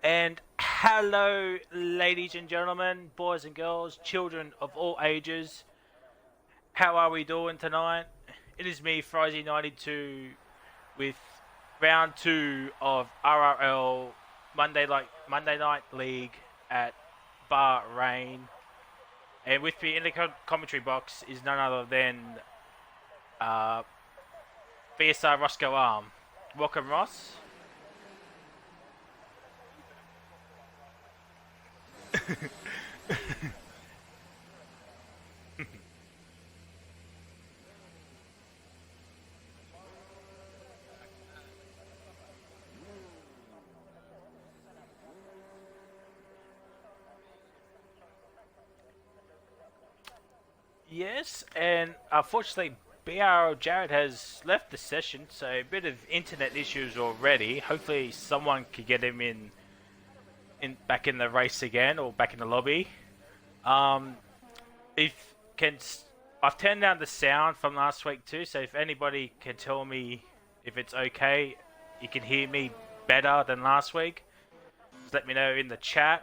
And hello, ladies and gentlemen, boys and girls, children of all ages. How are we doing tonight? It is me, Frizy92, with round 2 of RRL Monday Night League at Bahrain. And with me in the commentary box is none other than VSRROSSCOARM. Welcome, Ross. Yes, and unfortunately, BRL Jared has left the session, so a bit of internet issues already. Hopefully, someone could get him back in the race again or back in the lobby. I've turned down the sound from last week too, so if anybody can tell me if it's okay, you can hear me better than last week, just let me know in the chat.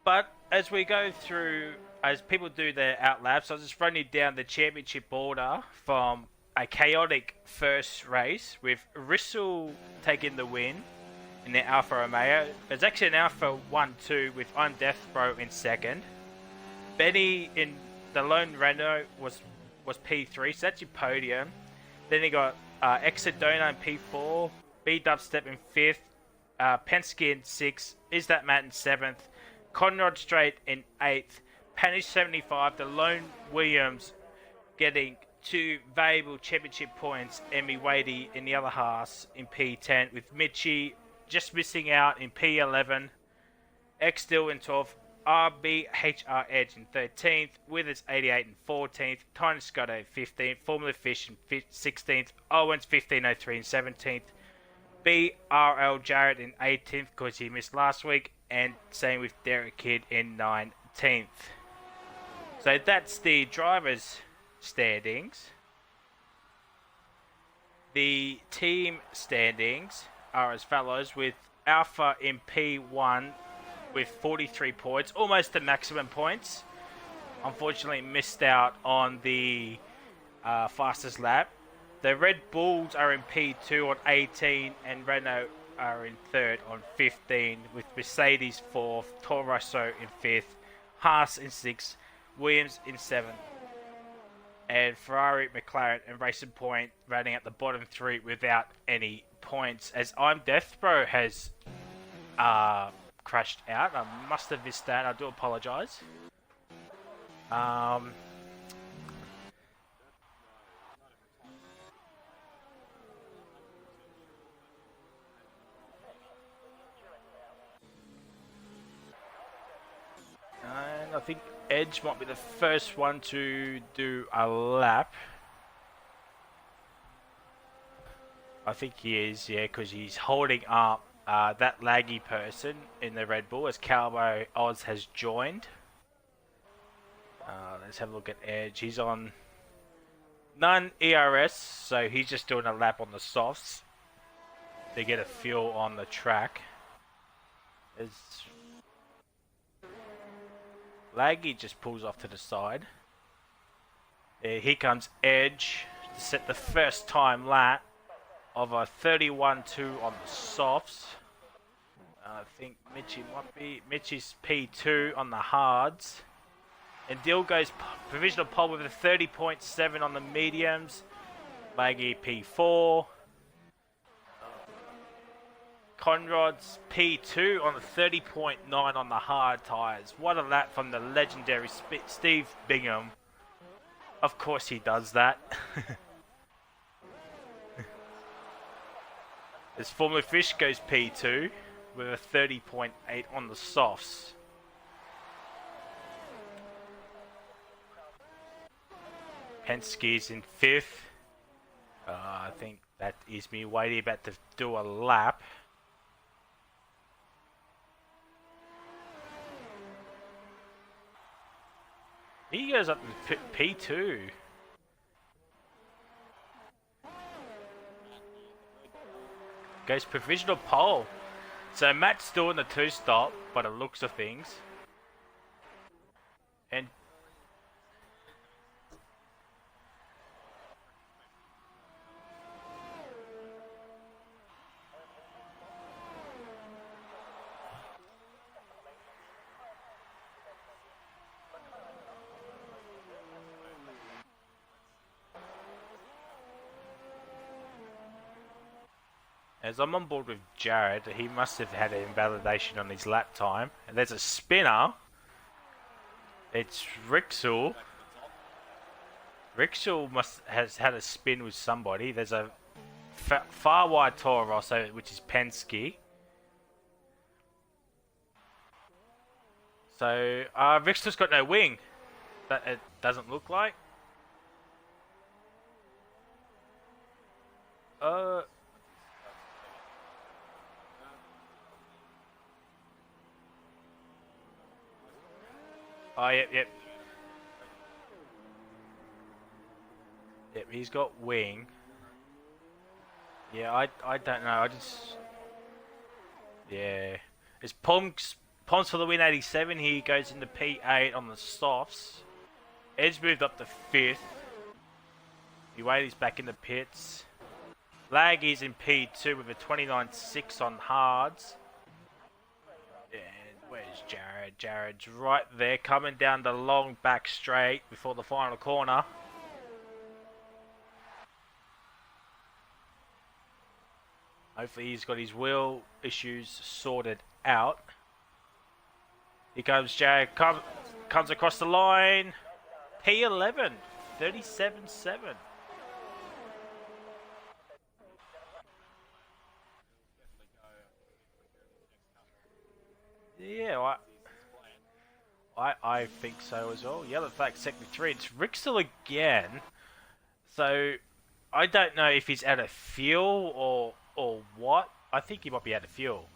But as we go through, as people do their outlaps, I'll just run you down the championship order from a chaotic first race with Rissel taking the win in the Alfa Romeo. There's actually an Alfa 1-2 with I'm Deathbro in second. Benny in the lone Renault was P3, so that's your podium. Then you got Exodona in P4, B Dubstep in 5th, Penske in 6th, Is That Matt in 7th, Conrad Strait in 8th, Panish 75, the lone Williams getting 2 valuable championship points, Emmy Wadey in the other half in P10, with Mitchie just missing out in P11, X Still in 12th, RBHR Edge in 13th, Withers 88 in 14th, Tiny Scotto in 15th, Formula Fish in 16th, Owens 1503 in 17th, BRL Jarrett in 18th because he missed last week, and same with Derek Kidd in 19th. So that's the drivers' standings. The team standings are as follows, with Alpha in P1 with 43 points, almost the maximum points. Unfortunately missed out on the fastest lap. The Red Bulls are in P2 on 18 and Renault are in 3rd on 15, with Mercedes 4th, Toro Rosso in 5th, Haas in 6th, Williams in 7th, and Ferrari, McLaren and Racing Point running at the bottom 3 without any points, as I'm Deathbro has crashed out. I must have missed that. I do apologise. And I think Edge might be the first one to do a lap. I think he is, yeah, because he's holding up that laggy person in the Red Bull as Calvo Oz has joined. Let's have a look at Edge. He's on none ERS, so he's just doing a lap on the softs to get a feel on the track. As Laggy just pulls off to the side. Here comes Edge to set the first time lap of a 31.2 on the softs. I think Mitchie's P2 on the hards. And Dill goes provisional pole with a 30.7 on the mediums. Laggy P4. Conrod's P2 on the 30.9 on the hard tyres. What a lap from the legendary Steve Bingham. Of course he does that. As Formula Fish goes P2 with a 30.8 on the softs. Penske's in 5th. I think that is me waiting about to do a lap. He goes up to P2. Goes provisional pole. So Matt's still in the 2-stop, by the looks of things. And as I'm on board with Jared, he must have had an invalidation on his lap time. And there's a spinner. It's Rixel. Rixel has had a spin with somebody. There's a far wide Toro Rosso, which is Penske. So Rixel's got no wing. That it doesn't look like. Oh, yep. Yep, he's got wing. Yeah, I don't know. I just... Yeah. It's Pom's for the win 87. He goes into P8 on the softs. Ed's moved up to 5th. Uwaity's back in the pits. Laggy's in P2 with a 29.6 on hards. And where's Jared? Jared's right there, coming down the long back straight before the final corner. Hopefully he's got his wheel issues sorted out. Here comes Jared, comes across the line. P11, 37.7. Yeah, I think so as well. Yellow flag, sector 3. It's Rixel again. So, I don't know if he's out of fuel or what. I think he might be out of fuel.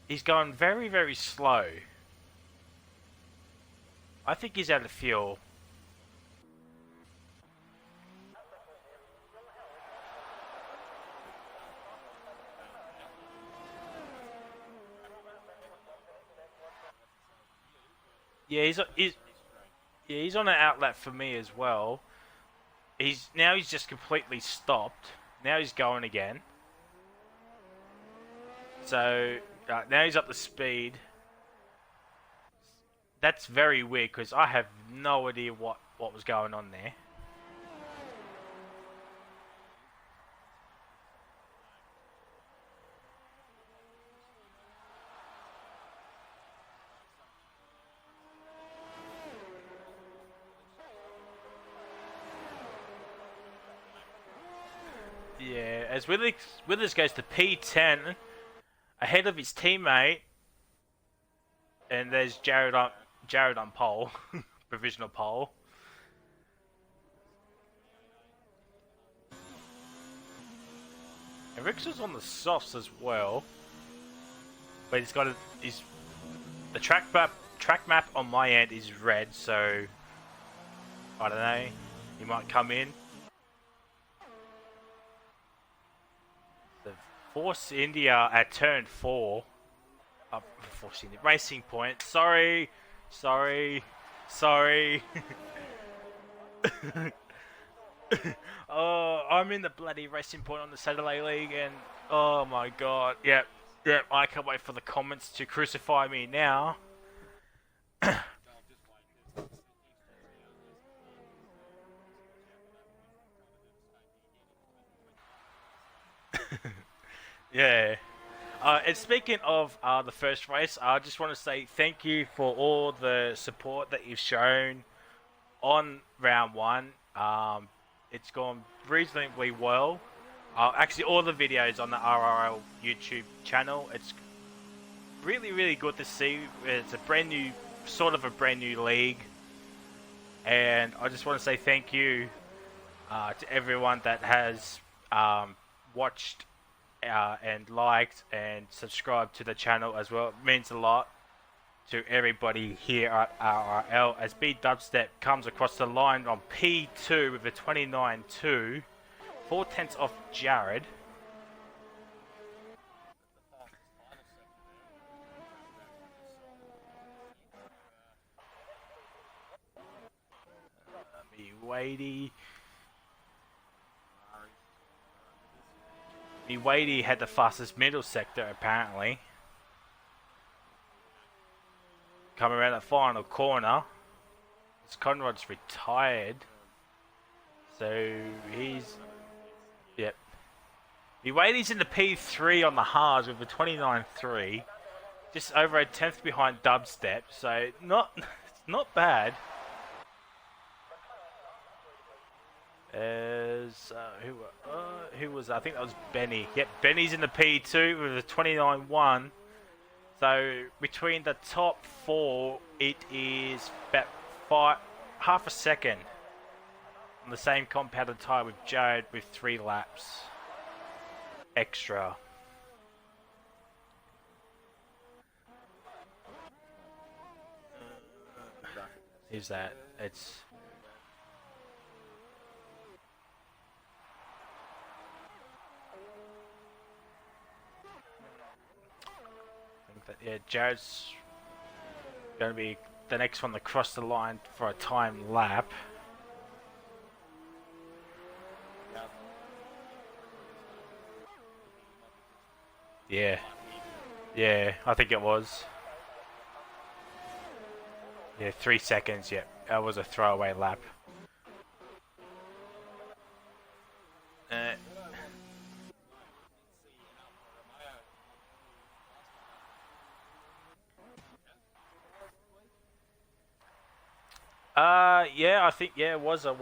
He's going very, very slow. I think he's out of fuel. Yeah, he's on an outlet for me as well. He's just completely stopped. Now he's going again. So now he's up to speed. That's very weird because I have no idea what was going on there. Yeah, as Withers goes to P10 ahead of his teammate, and there's Jared on pole, provisional pole. And Rixel's on the softs as well, but he's got the track map on my end is red, so I don't know. He might come in. Force India at turn 4. Force India Racing Point. Sorry. Oh, I'm in the bloody Racing Point on the Saturday League, and oh my god, yep. I can't wait for the comments to crucify me now. Yeah. And speaking of the first race, I just want to say thank you for all the support that you've shown on round 1. It's gone reasonably well. Actually, all the videos on the RRL YouTube channel, it's really, really good to see. It's a brand new league. And I just want to say thank you to everyone that has watched and liked and subscribed to the channel as well. It means a lot to everybody here at RRL as B Dubstep comes across the line on P2 with a 29.2, 4/10 off Jared. Wadey. Wadey had the fastest middle sector apparently. Coming around that final corner. Conrod's retired. So he's... Yep. Wadey's in the P3 on the halves with a 29.3. Just over a tenth behind Dubstep. So not bad. As who was that? I think that was Benny. Yep, Benny's in the P2 with a 29.1. So between the top four, it is about half a second on the same compounded tyre with Jared with 3 laps extra. Is that it's. Yeah, Jared's going to be the next one to cross the line for a time lap. Yeah, I think it was. Yeah, 3 seconds. Yeah, that was a throwaway lap. Yeah, I think it was a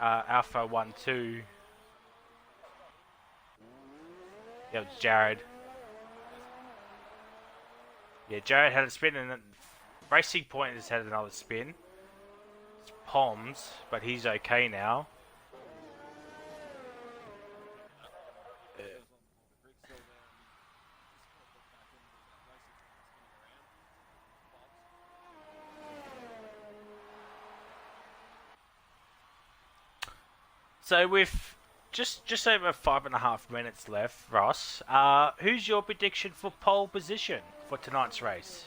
Alpha 1-2. Yeah, it was Jared. Yeah, Jared had a spin, and then Racing Point has had another spin. It's Poms, but he's okay now. So with just over 5.5 minutes left, Ross, who's your prediction for pole position for tonight's race?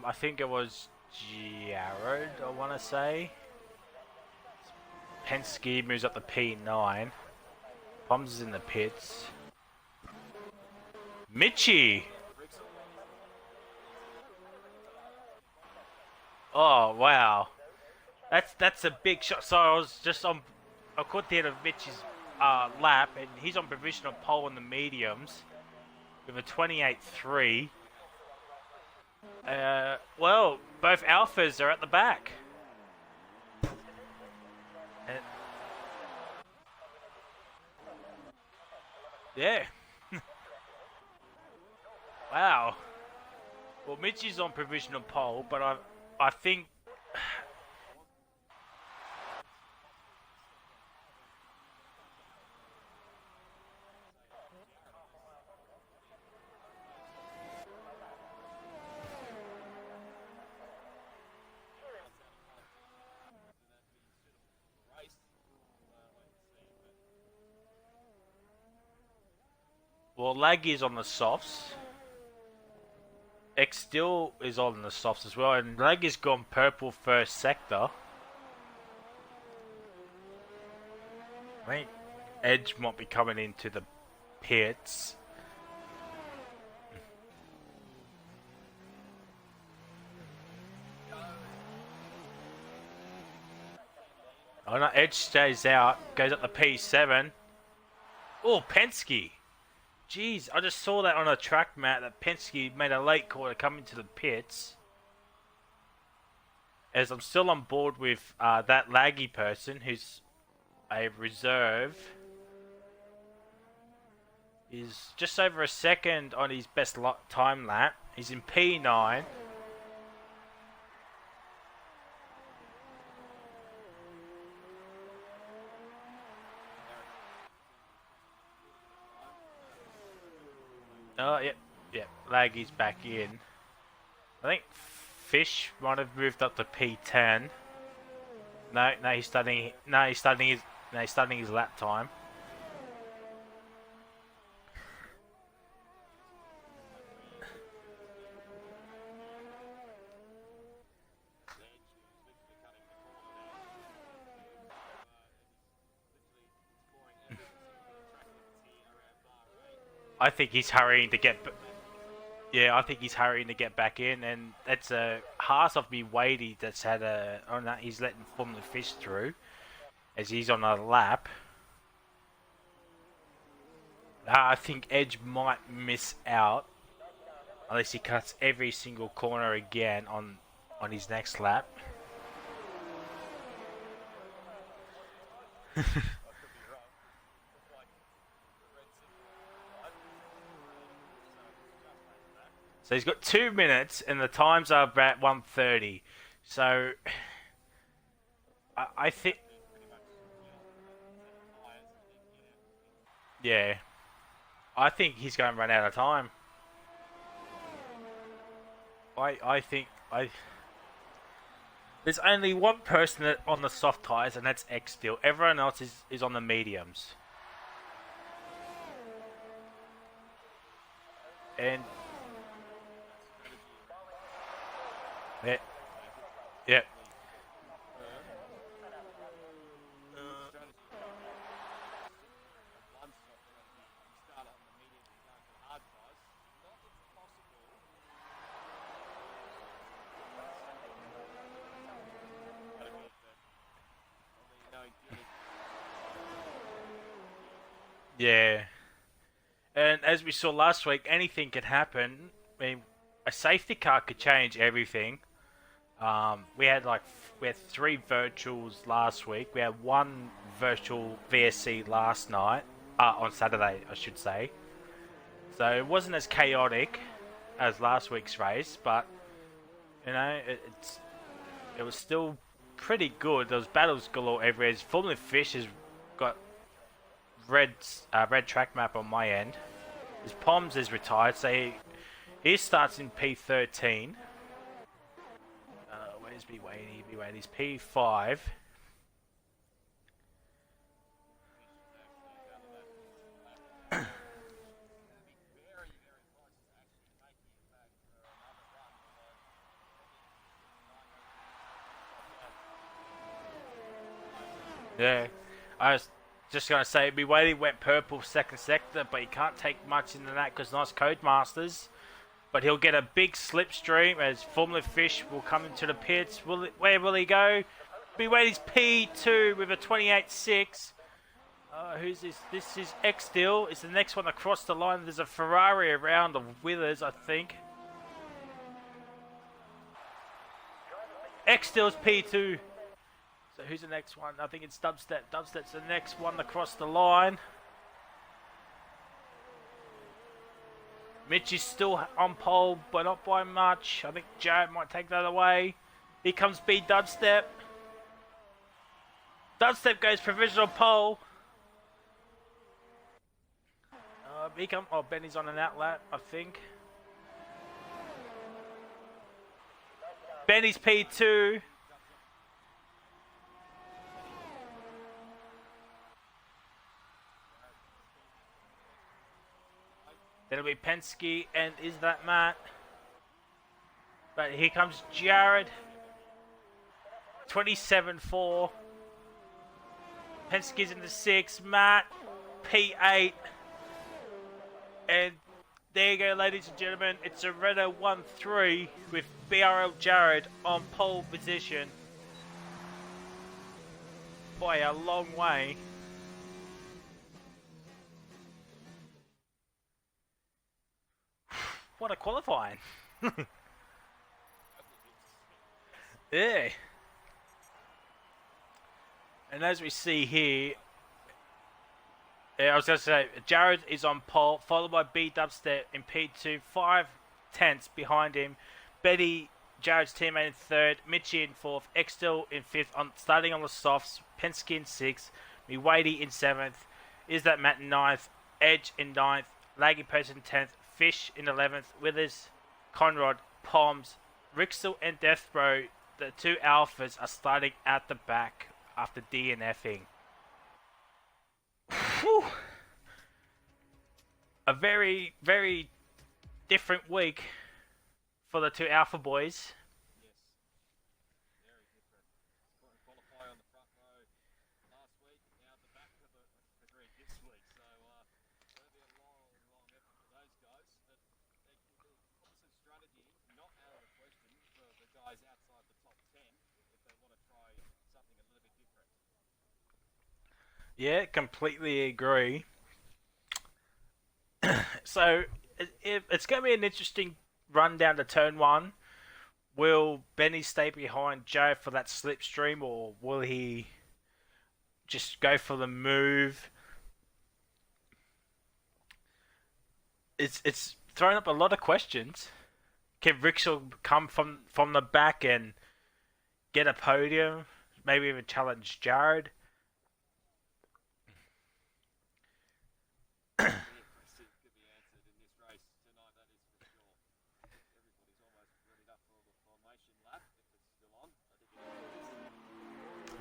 I think it was Jared, I want to say. Penske moves up the P9. Poms is in the pits. Mitchie! Oh, wow. That's a big shot. So I was just on... I caught the end of Mitchie's lap, and he's on provisional pole in the mediums with a 28.3. Well, both Alphas are at the back. Yeah. Wow. Well, Mitchie's on provisional pole, but I think... Well, Laggy's on the softs. X still is on the softs as well, and Laggy's gone purple first sector. I think Edge might be coming into the pits. Oh no, Edge stays out, goes up the P7. Oh, Penske. Jeez, I just saw that on a track mat that Penske made a late call to come into the pits. As I'm still on board with that laggy person who's a reserve. He's just over a second on his best time lap. He's in P9. Oh, yep. Yeah, Laggy's back in. I think Fish might have moved up to P10. No, he's starting. No, he's starting his lap time. I think he's hurrying to get. Yeah, I think he's hurrying to get back in, and that's a Haas of me Wadey that's had a. Oh no, he's letting Formula Fish through, as he's on a lap. I think Edge might miss out, unless he cuts every single corner again on his next lap. So he's got 2 minutes, and the times are about 1:30. So I think, yeah, I think he's going to run out of time. I think there's only one person on the soft tires, and that's X Steel. Everyone else is on the mediums. And yeah. Yeah. And as we saw last week, anything could happen. I mean, a safety car could change everything. We had 3 virtuals last week. We had 1 virtual VSC last night, on Saturday, I should say. So it wasn't as chaotic as last week's race, but you know, it was still pretty good. There was battles galore everywhere. Formula Fish has got red track map on my end. His Poms is retired, so he starts in P13. Where's B-Wade? He's P5. Yeah, I was just going to say, B-Wade went purple second sector, but he can't take much into that because nice Codemasters. But he'll get a big slipstream as Formula Fish will come into the pits. Where will he go? B-Wade's P2 with a 28.6. Who's this? This is X-Steel. It's the next one across the line. There's a Ferrari around of Withers, I think. X-Steel's P2. So who's the next one? I think it's Dubstep. Dubstep's the next one across the line. Mitch is still on pole, but not by much. I think Jared might take that away. Here comes B Dubstep. Dubstep goes provisional pole. Benny's on an outlap, I think. Benny's P2. It'll be Penske, and is that Matt? But here comes Jared. 27.4. Penske's in the 6. Matt, P8. And there you go, ladies and gentlemen. It's a Renault 1-3 with BRL Jared on pole position. Boy, a long way. What a qualifying. Yeah. And as we see here, I was going to say, Jared is on pole, followed by B Dubstep in P2, 5 tenths behind him. Betty, Jared's teammate in 3rd, Mitchie in 4th, Extel in 5th, starting on the softs, Penske in 6th, Miwadey in 7th, Is That Matt in 9th, Edge in 9th, Laggy Person 10th, Fish in 11th. Withers, Conrad, Poms, Rixel and Deathbro, the two alphas, are starting at the back after DNFing. Whew. A very, very different week for the two alpha boys. Yeah, completely agree. So it's going to be an interesting run down to turn one. Will Benny stay behind Joe for that slipstream, or will he just go for the move? It's thrown up a lot of questions. Can Rixel come from the back and get a podium? Maybe even challenge Jared?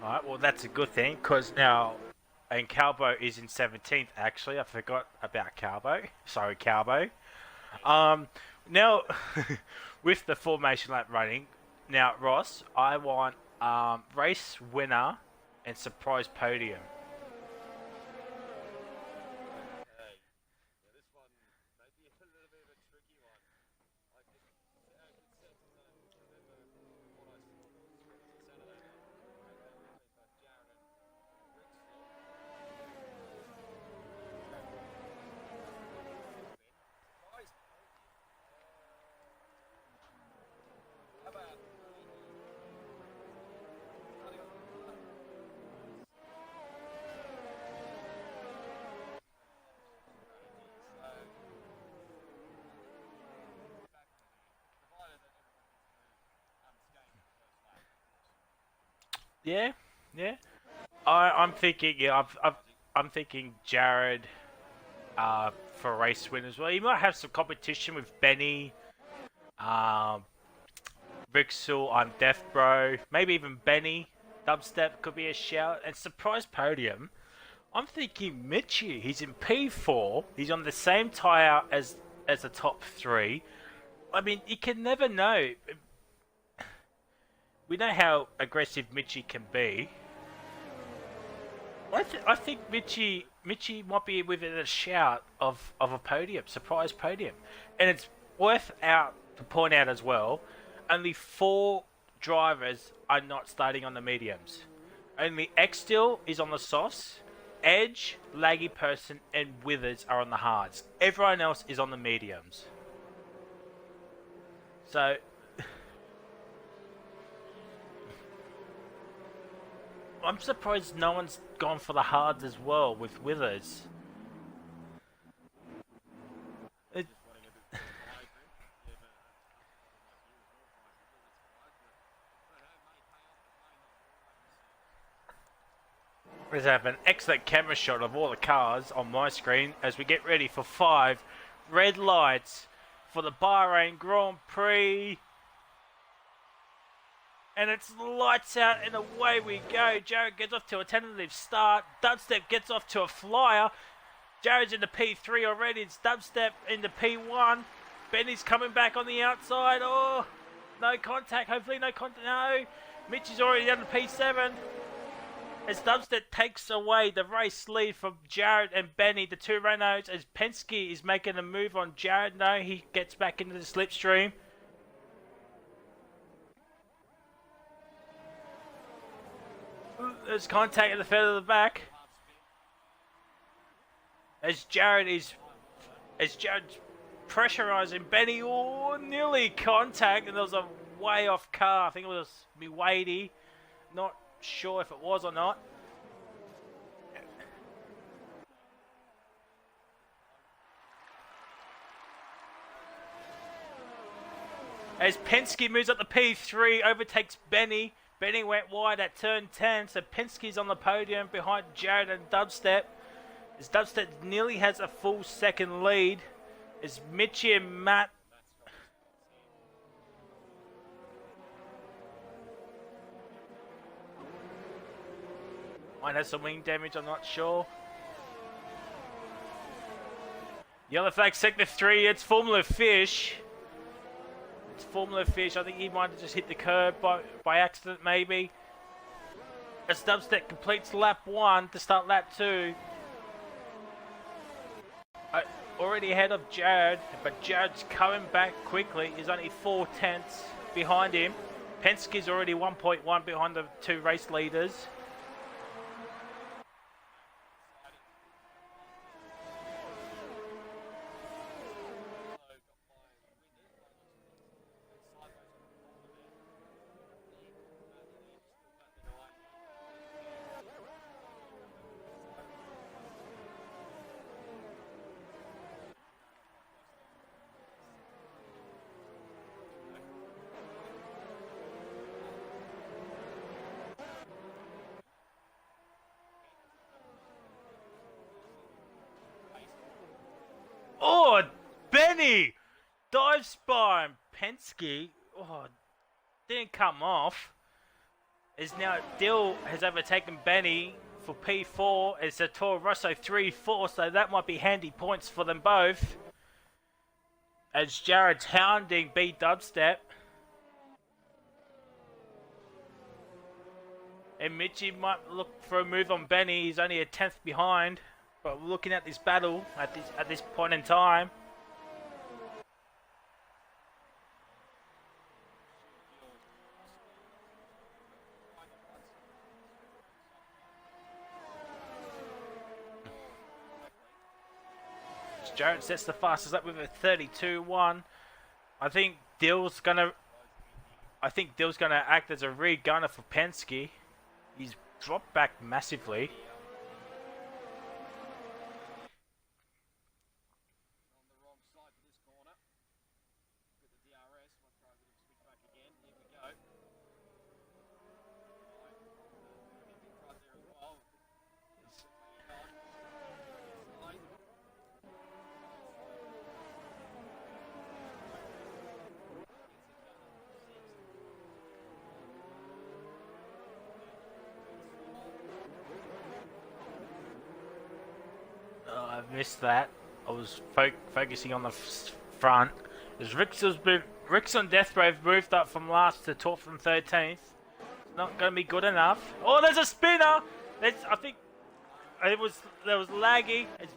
Alright, well that's a good thing, because now, and Calbo is in 17th actually, I forgot about Calbo. Sorry, Calbo. Now, with the formation lap running, now Ross, I want race winner and surprise podium. Yeah, yeah. I'm thinking, yeah, I'm thinking Jared for a race win as well. He might have some competition with Benny, Rixel, I'm Death Bro, maybe even Benny. Dubstep could be a shout. And surprise podium, I'm thinking Mitchie. He's in P4. He's on the same tyre as the top three. I mean, you can never know. We know how aggressive Mitchie can be. I think Mitchie might be within a shout of a podium, surprise podium. And it's worth to point out as well, only 4 drivers are not starting on the mediums. Only Xstill is on the softs, Edge, Laggy Person, and Withers are on the hards. Everyone else is on the mediums. So I'm surprised no one's gone for the hards as well with Withers. We have an excellent camera shot of all the cars on my screen as we get ready for 5 red lights for the Bahrain Grand Prix. And it's lights out and away we go. Jared gets off to a tentative start. Dubstep gets off to a flyer. Jared's in the P3 already. It's Dubstep in the P1. Benny's coming back on the outside. Oh, no contact. Hopefully no contact. No. Mitch is already down to P7. As Dubstep takes away the race lead from Jared and Benny, the 2 Renaults, as Penske is making a move on Jared. No, he gets back into the slipstream. There's contact at the further the back. As Jared's pressurising Benny. Oh, nearly contact, and there was a way off car. I think it was Wadey. Not sure if it was or not. As Penske moves up the P3, overtakes Benny. Benny went wide at turn 10, so Penske's on the podium behind Jared and Dubstep. As Dubstep nearly has a full second lead Is Mitchie and Matt... Might have some wing damage, I'm not sure. Yellow flag sector 3, it's Formula Fish. It's Formula Fish, I think he might have just hit the curb by accident maybe. As Dubstep completes lap 1 to start lap 2. Already ahead of Jared, but Jared's coming back quickly. He's only 4/10 behind him. Penske's already 1.1 behind the 2 race leaders. Oh, Benny! Dives by him. Penske. Oh, didn't come off. Is now Dill has overtaken Benny for P4. It's a Toro Rosso 3-4, so that might be handy points for them both. As Jared's hounding B Dubstep. And Mitchie might look for a move on Benny. He's only a 10th behind. But we're looking at this battle at this point in time. Jared sets the fastest up with a 32-1. I think Dill's gonna act as a rear gunner for Penske. He's dropped back massively. Missed that. I was focusing on the front. As Rick's on Death Brave moved up from last to 12th from 13th. It's not going to be good enough. Oh, there's a spinner. I think there was laggy as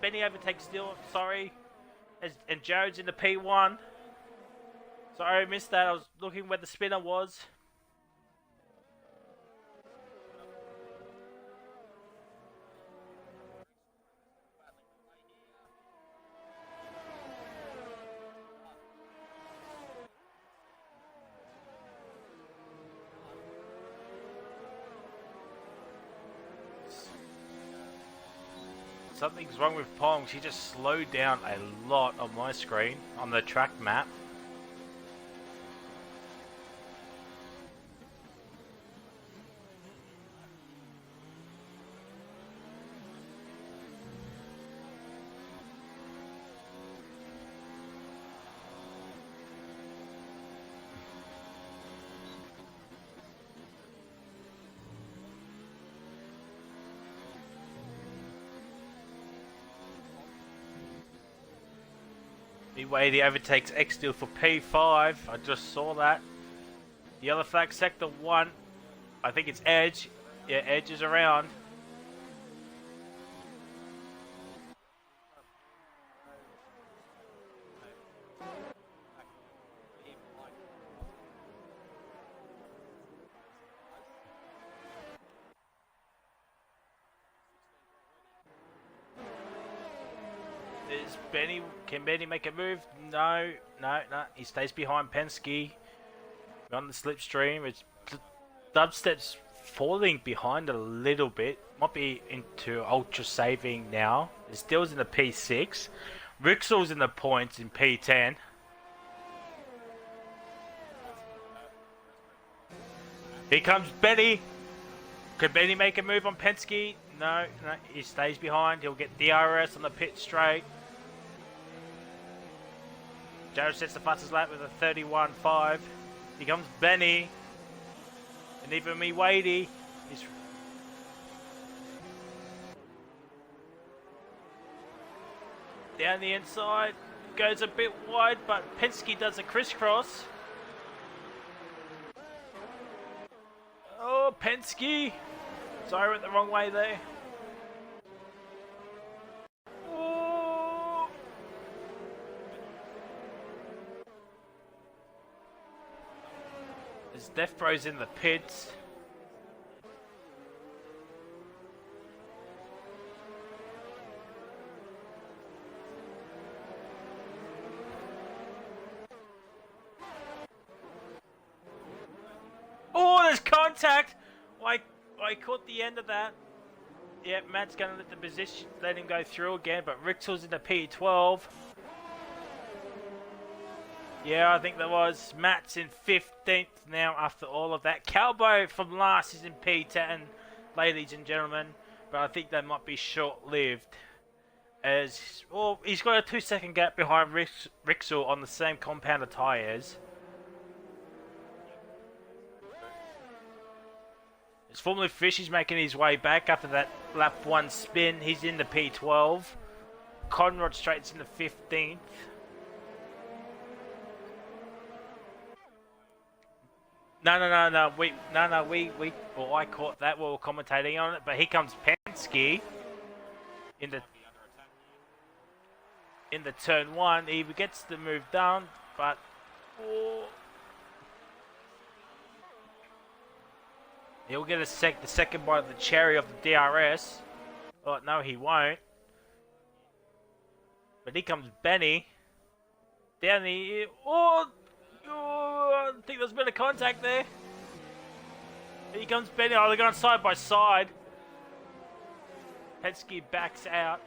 Benny overtakes Dill. Sorry, and Jared's in the P1. Sorry, I missed that. I was looking where the spinner was. Something's wrong with Pong. She just slowed down a lot on my screen on the track map. Midway, he overtakes X-Steel for P5. I just saw that. Yellow flag sector 1. I think it's Edge. Yeah, Edge is around. Can Benny make a move? No. He stays behind Penske. On the slipstream. It's Dubstep's falling behind a little bit. Might be into ultra saving now. It still's in the P6. Rixel's in the points in P10. Here comes Benny. Can Benny make a move on Penske? No, he stays behind. He'll get DRS on the pit straight. Jared sets the fastest lap with a 31.5. Here comes Benny. And even me, Wadey. He's... Down the inside. Goes a bit wide, but Penske does a crisscross. Oh, Penske. Sorry, went the wrong way there. Oh. There's Death Bros in the pits. Oh, there's contact! I caught the end of that. Yeah, Matt's going to let the position, let him go through again, but Rixel's in the P12. Yeah, I think there was. Matt's in 15th now after all of that. Calbo from last is in P10, ladies and gentlemen, but I think that might be short-lived. As well, he's got a 2-second gap behind Rixel on the same compounder tyres. It's Formula Fish. He's making his way back after that lap 1 spin. He's in the P12. Conrad Straight's in the 15th. No. Well, I caught that while we were commentating on it. But here comes Penske in the turn 1. He gets the move down, but he'll get the second bite of the cherry of the DRS. Oh, no, he won't. But here comes Benny. Down the... Oh, I think there's a bit of contact there. Here comes Benny. Oh, they're going side by side. Penske backs out.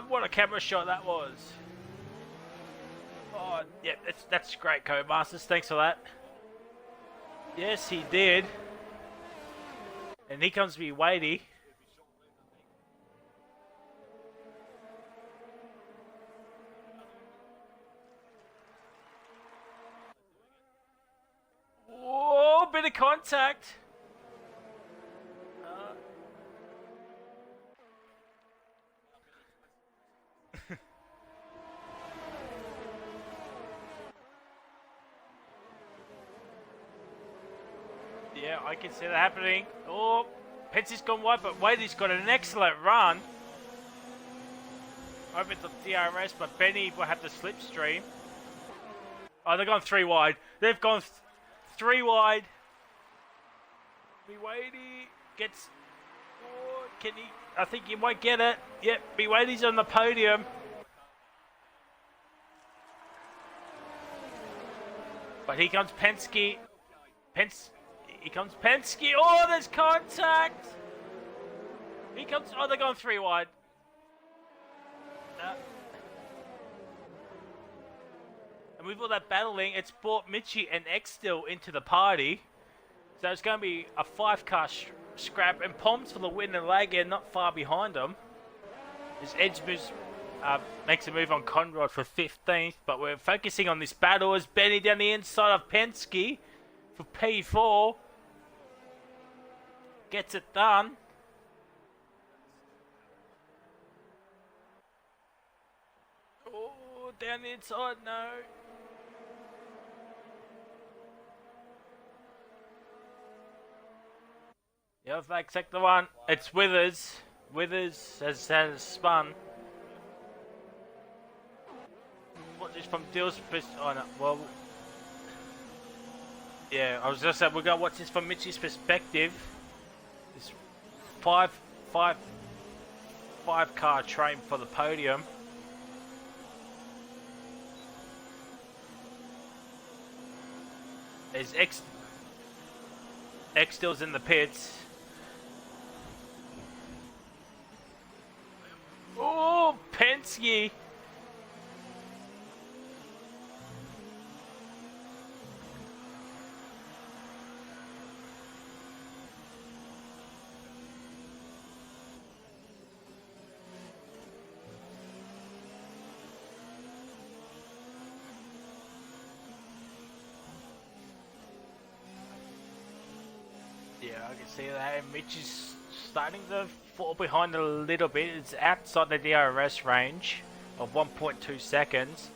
What a camera shot that was. Oh, yeah, that's great, Codemasters. Thanks for that. Yes, he did. And here comes me, Wadey. Oh, bit of contact. Yeah, I can see that happening. Oh, Penske's gone wide, but Wadey's got an excellent run. Over the DRS, but Benny will have the slipstream. Oh, they've gone 3 wide. They've gone 3 wide. Wadey gets... Oh, can he... I think he might get it. Yep, Wadey's on the podium. But here comes Penske. Here comes Penske. Oh, there's contact. Here comes... Oh, they're going 3 wide. And with all that battling, it's brought Mitchie and Extil into the party. So it's going to be a 5-car scrap. And Poms for the win and Lager not far behind them. As Edge makes a move on Conrad for 15th. But we're focusing on this battle as Benny down the inside of Penske for P4. Gets it done. Oh, down the inside, no. Yeah, back sector 1. It's Withers. Withers has spun. What is from Dill's perspective? Oh no, well. Yeah, I was just saying we're gonna watch this from Mitchie's perspective. This 5-car train for the podium. There's X-Stills in the pits. Oh, Penske. Yeah, I can see that. Mitch is starting to fall behind a little bit. It's outside the DRS range of 1.2 seconds.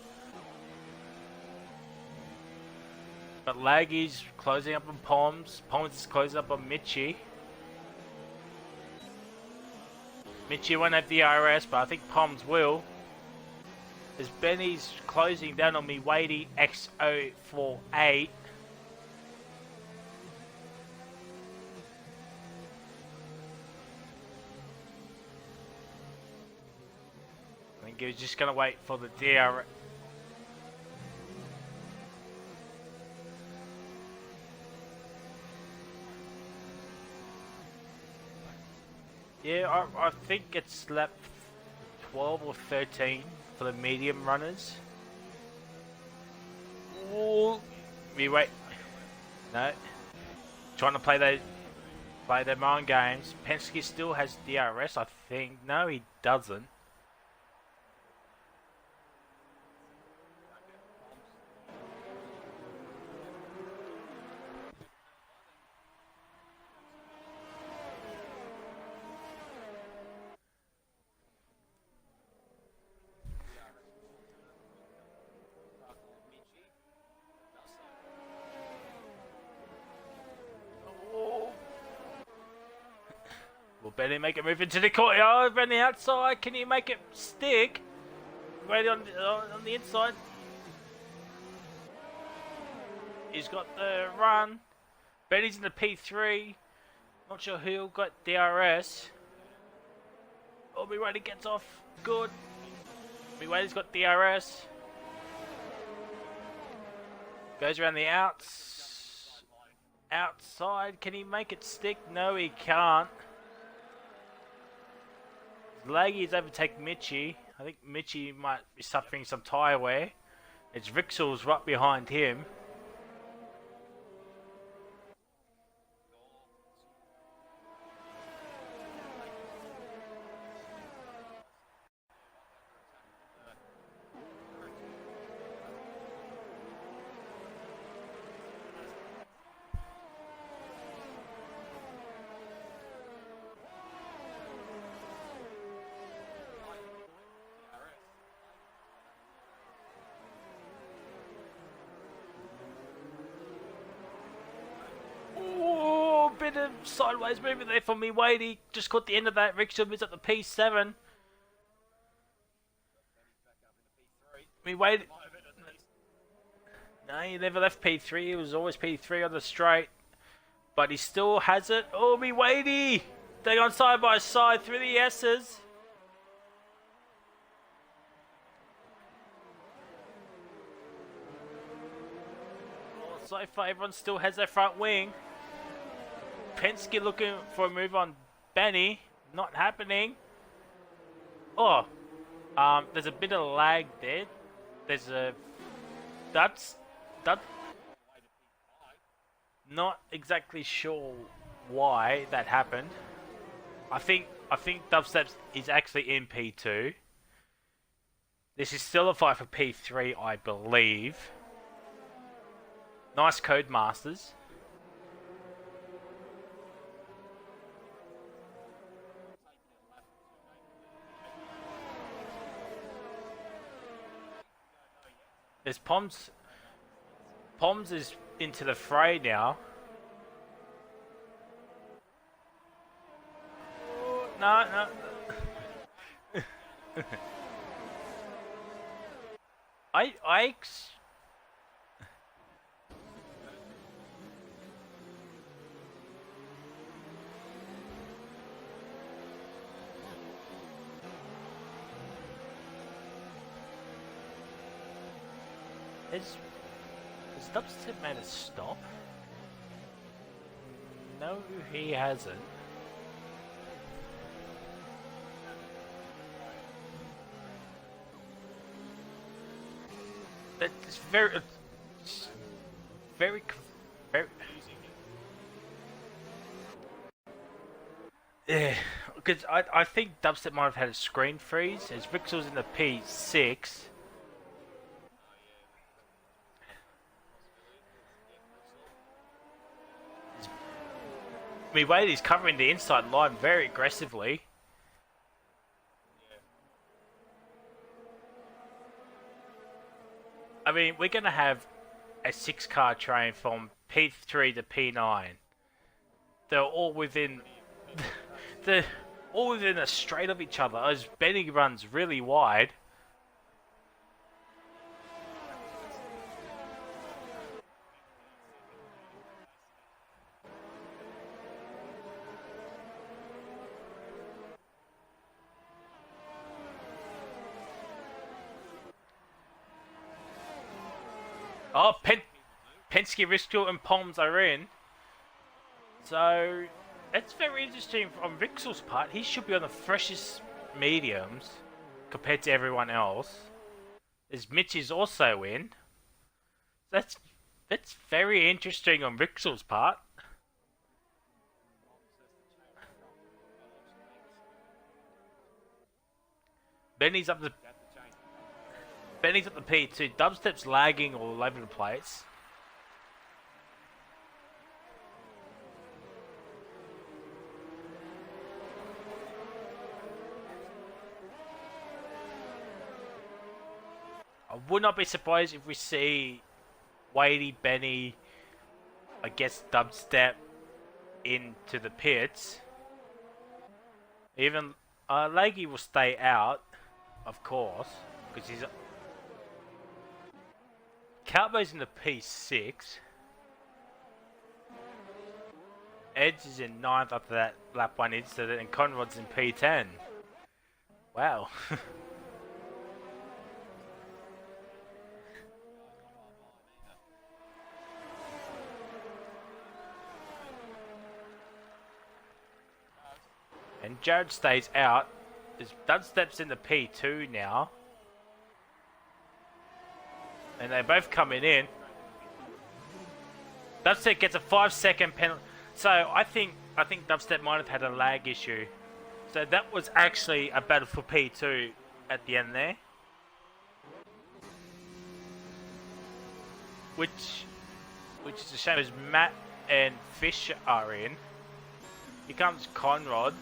But Laggy's closing up on Poms. Poms is closing up on Mitchie. Mitchie won't have DRS, but I think Poms will. As Benny's closing down on me, Wadey X048. I think he was just going to wait for the DRS. Yeah, I think it's lap 12 or 13 for the medium runners. Ooh. We wait. No. Trying to play their mind games. Penske still has DRS, I think. No, he doesn't. Will Benny make it move into the corner? Oh, Benny outside. Can you make it stick? Right on the inside. He's got the run. Benny's in the P3. Not sure who got DRS. Oh, Miwadi gets off. Good. Miwadi's got DRS. Goes around the outside. Can he make it stick? No, he can't. Laggy's overtaken Mitchie. I think Mitchie might be suffering some tyre wear. It's Rixel's right behind him. Bit of sideways movement there for me. Wadey just caught the end of that. Rickshaw is at the P7. Me Wadey. No, he never left P3. He was always P3 on the straight. But he still has it. Oh, me Wadey. They're going side by side through the S's. Oh, so far, everyone still has their front wing. Penske looking for a move on Benny. Not happening. Oh. There's a bit of lag there. There's a... That's... Not exactly sure why that happened. I think Dubstep is actually in P2. This is still a fight for P3, I believe. Nice Codemasters. There's Poms. Poms is into the fray now. Oh, no. Has Dubstep made a stop? No, he hasn't. It's very... Yeah, because I think Dubstep might have had a screen freeze, as Vixel's in the P6. Me Wadey's covering the inside line very aggressively. I mean, we're going to have a 6-car train from P3 to P9. They're all within... they're all within a straight of each other as Benny runs really wide. Oh, Penske, Riskel and Palms are in. So, that's very interesting on Rixel's part. He should be on the freshest mediums compared to everyone else. As Mitch is also in. That's very interesting on Rixel's part. Benny's up the P2. Dubstep's lagging all over the place. I would not be surprised if we see Wadey, Benny, I guess Dubstep into the pits. Even Laggy will stay out, of course, because he's... Calbo's in the P6. Edge is in 9th after that lap 1 incident, and Conrod's in P10. Wow. And Jared stays out. Dubstep's in the P2 now. And they're both coming in. Dubstep gets a 5-second penalty. So I think Dubstep might have had a lag issue. So that was actually a battle for P2 at the end there. Which is a shame as Matt and Fish are in. Here comes Conrad.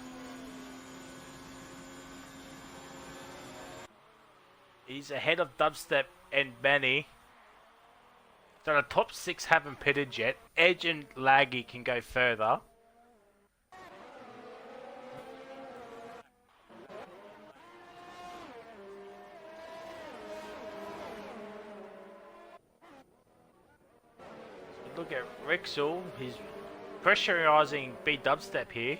He's ahead of Dubstep and Benny. So the top 6 haven't pitted yet. Edge and Laggy can go further. So look at Rexel. He's pressurizing B Dubstep here.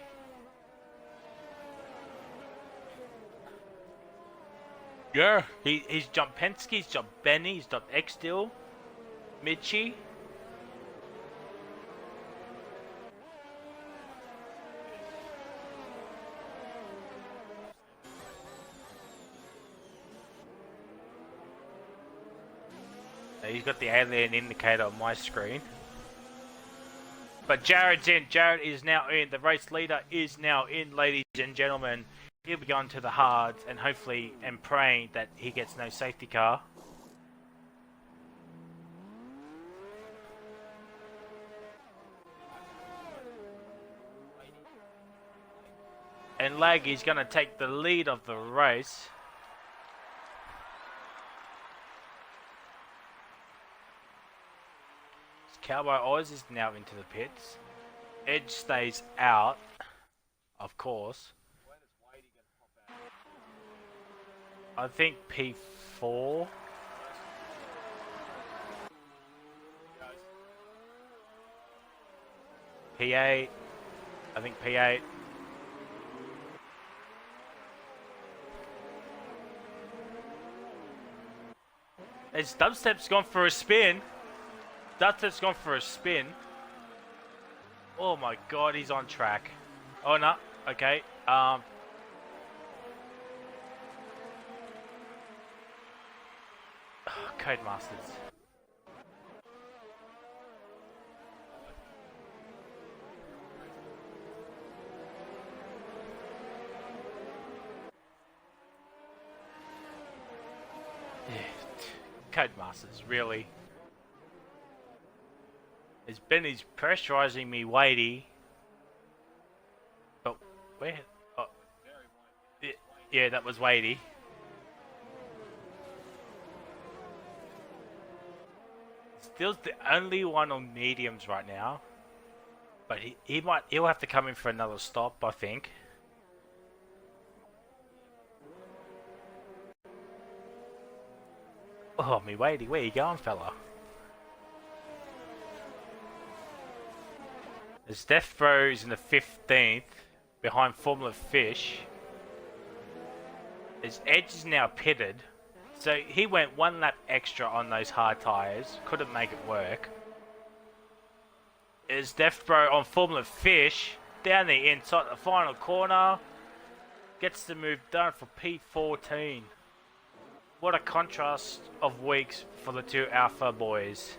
Yeah, he's jumped Penske, he's jumped Benny, he's jumped X-Dill, Mitchie. He's got the alien indicator on my screen. But Jared's in, Jared is now in, the race leader is now in, ladies and gentlemen. He'll be going to the hards and hopefully and praying that he gets no safety car. And Laggy's going to take the lead of the race. Cowboy Oz is now into the pits. Edge stays out, of course. I think P4. P8. I think P8. As Dubstep's gone for a spin. Dubstep's gone for a spin. Oh my god, he's on track. Oh no, okay. Codemasters. Codemasters, really. As Benny's pressurizing me, Wadey. Where? Oh, yeah, that was weighty. Still the only one on mediums right now. But he'll have to come in for another stop, I think. Oh, me weighty, where you going, fella? As Death Bros in the 15th, behind Formula Fish. His Edge is now pitted, so he went 1 lap extra on those hard tyres. Couldn't make it work. Is Death Bro on Formula Fish down the inside the final corner. Gets the move done for P14. What a contrast of weeks for the two Alpha boys.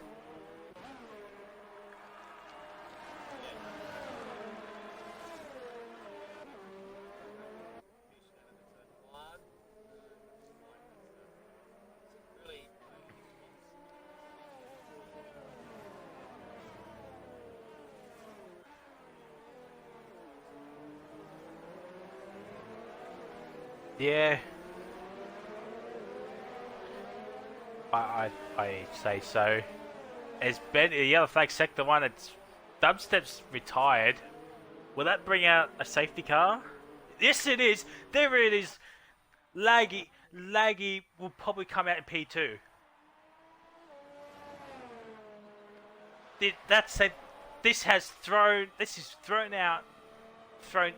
Yeah, I say so. As Ben, the yellow flag sector 1, it's Dubstep's retired. Will that bring out a safety car? Yes, it is. There it is. Laggy will probably come out in P2. That said, this is thrown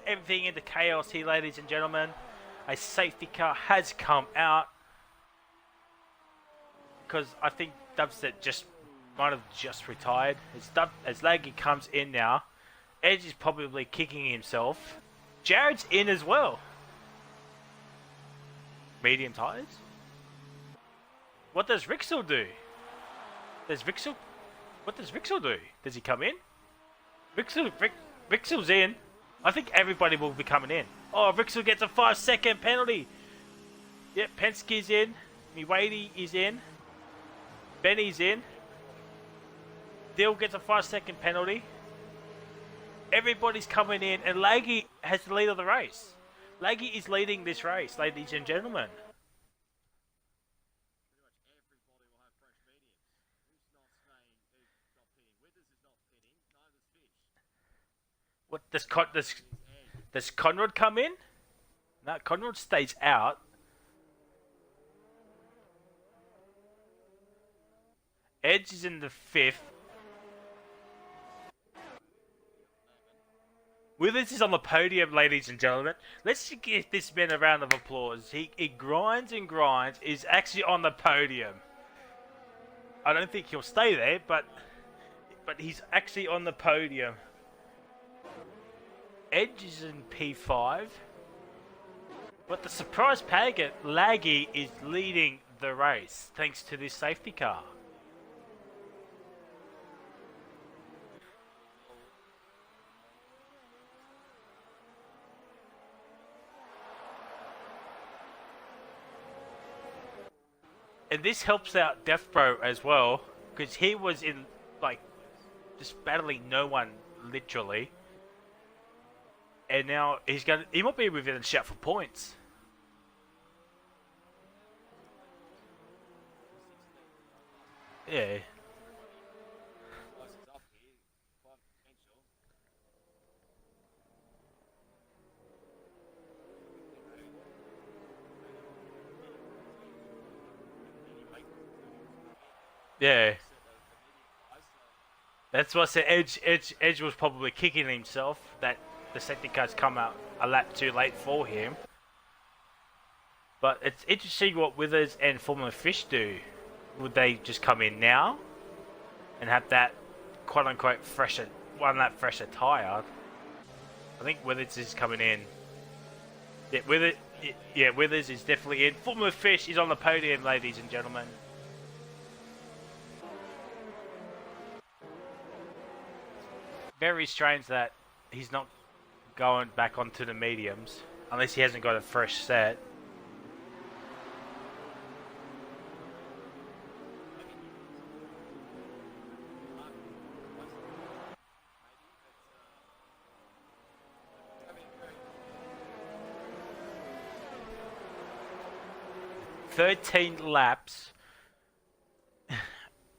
everything into chaos here, ladies and gentlemen. A safety car has come out because I think Dubstep might have just retired. As Laggy comes in now, Edge is probably kicking himself. Jared's in as well. Medium tires. What does Rixel do? What does Rixel do? Does he come in? Rixel's in. I think everybody will be coming in. Oh, Rixel gets a 5-second penalty. Yep, Penske's in. Miwady is in. Benny's in. Dill gets a 5-second penalty. Everybody's coming in, and Laggy has the lead of the race. Laggy is leading this race, ladies and gentlemen. What does Conrad come in? No, Conrad stays out. Edge is in the 5th. Withers is on the podium, ladies and gentlemen. Let's give this man a round of applause. He grinds and grinds. Is actually on the podium. I don't think he'll stay there, but he's actually on the podium. Edge is in P5. But the surprise packet, Laggy is leading the race thanks to this safety car. And this helps out Death Bro as well, because he was in, just battling no one, literally. And now he might be within a shout for points. Yeah. Yeah. That's what I said. Edge was probably kicking himself that the safety car's come out a lap too late for him. But it's interesting what Withers and Formula Fish do. Would they just come in now and have that quote-unquote fresher, 1 lap fresher tyre? I think Withers is coming in. Yeah, Withers is definitely in. Formula Fish is on the podium, ladies and gentlemen. Very strange that he's not going back onto the mediums unless he hasn't got a fresh set. 13 laps.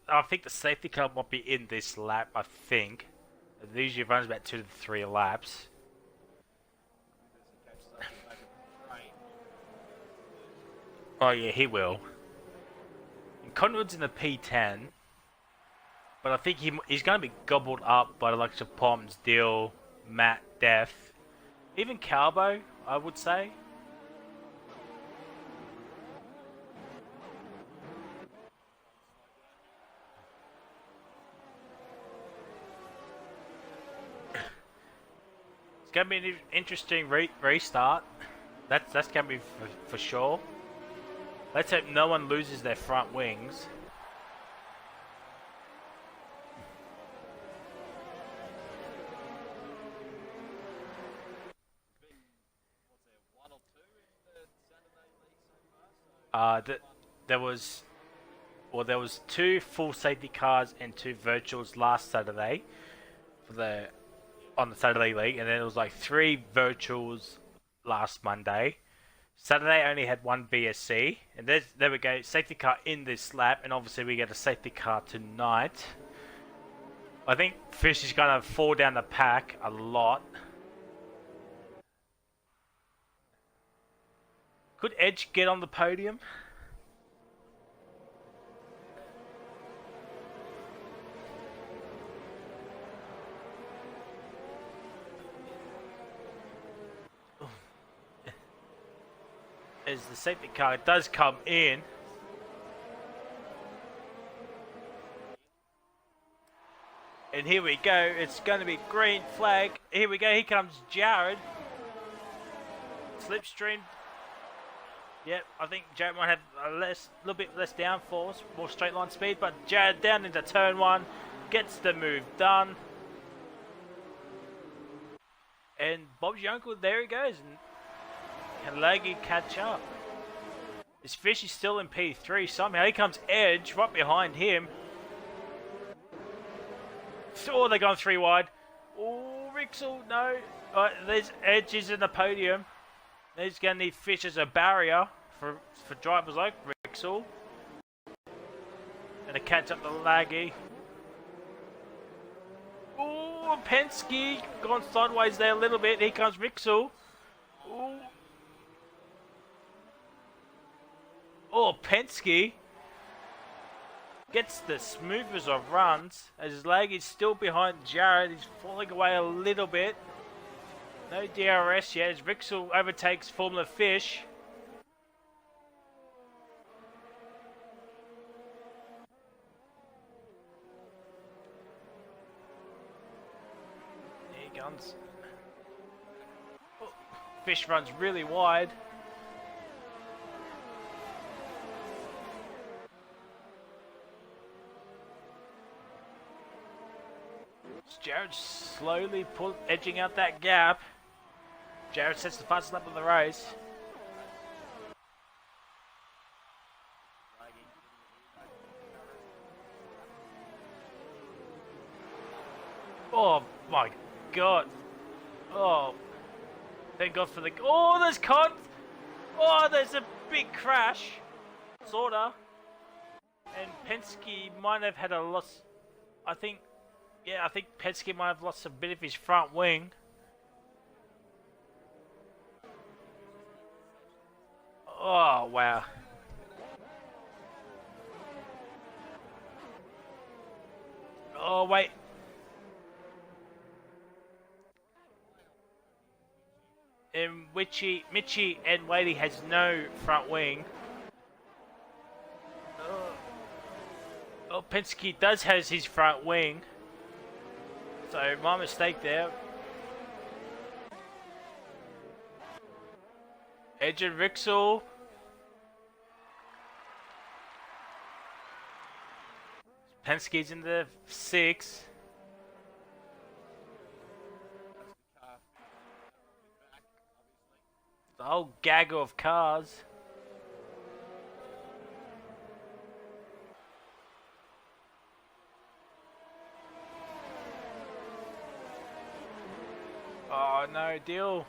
I think the safety car might be in this lap, I think. It usually runs about 2 to 3 laps. Oh yeah, he will. And Conrad's in the P10. But I think he's going to be gobbled up by the likes of Poms, Dill, Matt, Def. Even Calbo, I would say. It's going to be an interesting restart. That's going to be for sure. Let's hope no one loses their front wings. There was 2 full safety cars and 2 virtuals last Saturday on the Saturday league, and then it was like 3 virtuals last Monday. Saturday only had 1 BSC, and there we go, safety car in this lap, and obviously we get a safety car tonight. I think Fish is going to fall down the pack a lot. Could Edge get on the podium? As the safety car does come in. And here we go. It's going to be green flag. Here we go. Here comes Jared. Slipstream. Yep, I think Jared might have a little bit less downforce, more straight line speed, but Jared down into turn 1, gets the move done. And Bob's your uncle, there he goes. And can Laggy catch up? His Fish is still in P3 somehow. Here comes Edge right behind him. Oh, they're going 3 wide. Oh, Rixel, no. There's Edge is in the podium. He's going to need Fish as a barrier for drivers like Rixel. And to catch up the Laggy. Oh, Penske gone sideways there a little bit. Here comes Rixel. Ooh. Oh, Penske gets the smoothest of runs as his leg is still behind Jared. He's falling away a little bit. No DRS yet as Rixel overtakes Formula Fish. There he comes. Oh, Fish runs really wide. Jared slowly edging out that gap. Jared sets the fastest lap of the race. Oh my god. Oh. Thank god for the... Oh, there's Oh, there's a big crash. Sorta. And Penske might have had a loss. I think Penske might have lost a bit of his front wing. Oh, wow. Oh, wait. And Mitchie and Wadey has no front wing. Oh, Penske does has his front wing. So, my mistake there. Edge and Rixel. Penske's in the 6. The whole gaggle of cars. Oh no, deal.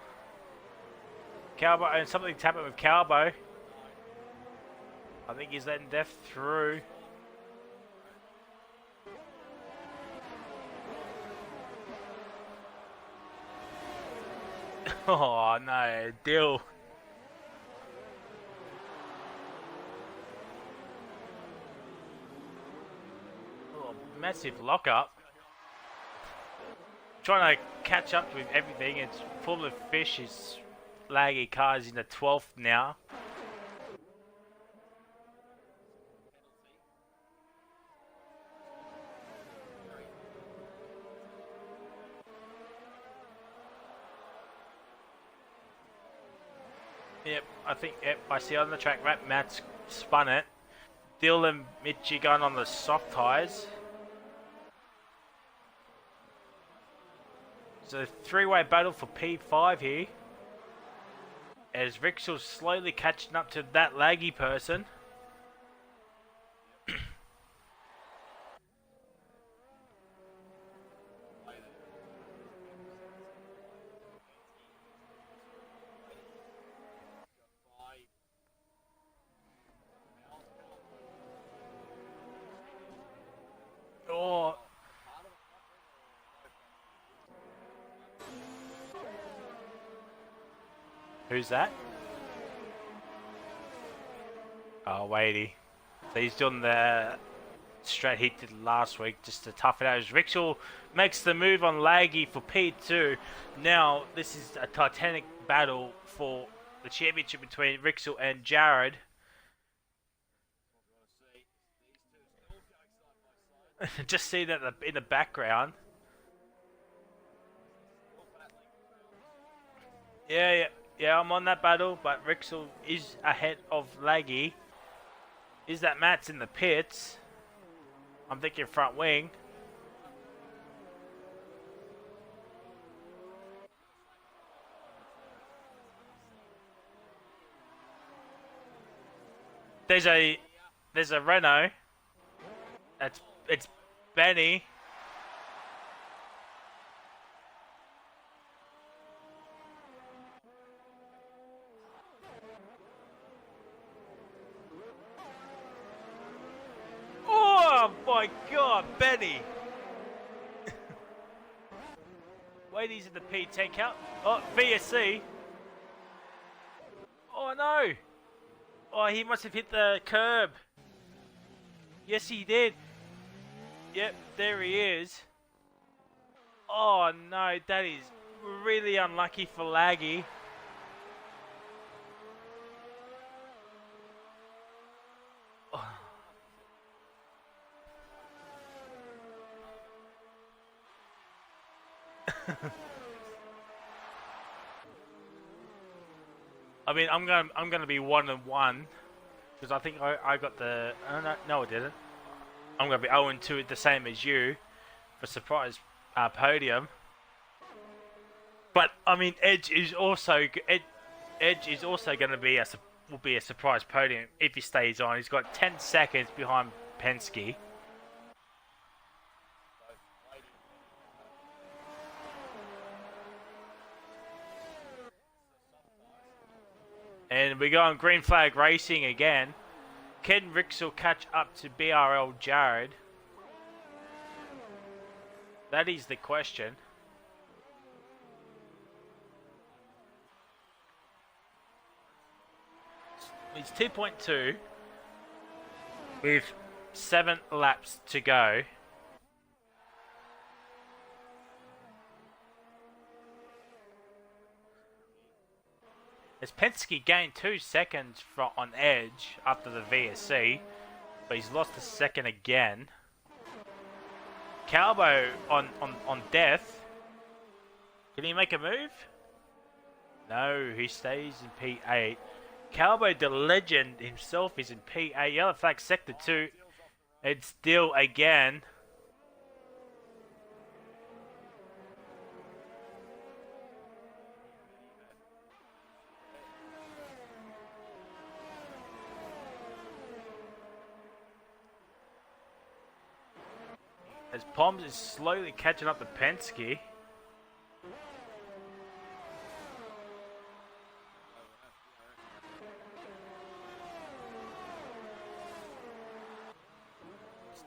Calbo, and something's happened with Calbo. I think he's letting Death through. Oh no, Dill. Oh, massive lockup. Trying to catch up with everything. It's full of fish. His laggy car is in the 12th now. Yep, I think, yep, I see on the track, Matt's spun it. Dill and Mitchie going on the soft tyres. So three-way battle for P5 here. As Rixel's slowly catching up to that laggy person. Oh. Who's that? Oh, Wadey. So he's doing the straight he did last week just to tough it out. As Rixel makes the move on Laggy for P2. Now, this is a titanic battle for the championship between Rixel and Jared. Just see that in the background. Yeah, I'm on that battle, but Rixel is ahead of Laggy. Is that Matt's in the pits? I'm thinking front wing. There's a Renault. It's Benny. Oh my God, Benny! Wait, he's in the P10 count. Oh, VSC. Oh no! Oh, he must have hit the curb. Yes, he did. Yep, there he is. Oh no, that is really unlucky for Laggy. Oh. I mean, I'm gonna be 1-1 because I think I got the. No, I didn't. I'm gonna be 0-2, the same as you, for surprise podium. But I mean, Edge is also gonna be will be a surprise podium if he stays on. He's got 10 seconds behind Penske. And we go on green flag racing again. Can Rixel catch up to BRL Jared? That is the question. It's 2.2 with 7 laps to go. As Penske gained 2 seconds on Edge after the VSC, but he's lost a second again. Calbo on Death. Can he make a move? No, he stays in P8. Calbo, the legend himself, is in P8. Yellow flag sector 2. It's still again. As Poms is slowly catching up to Penske.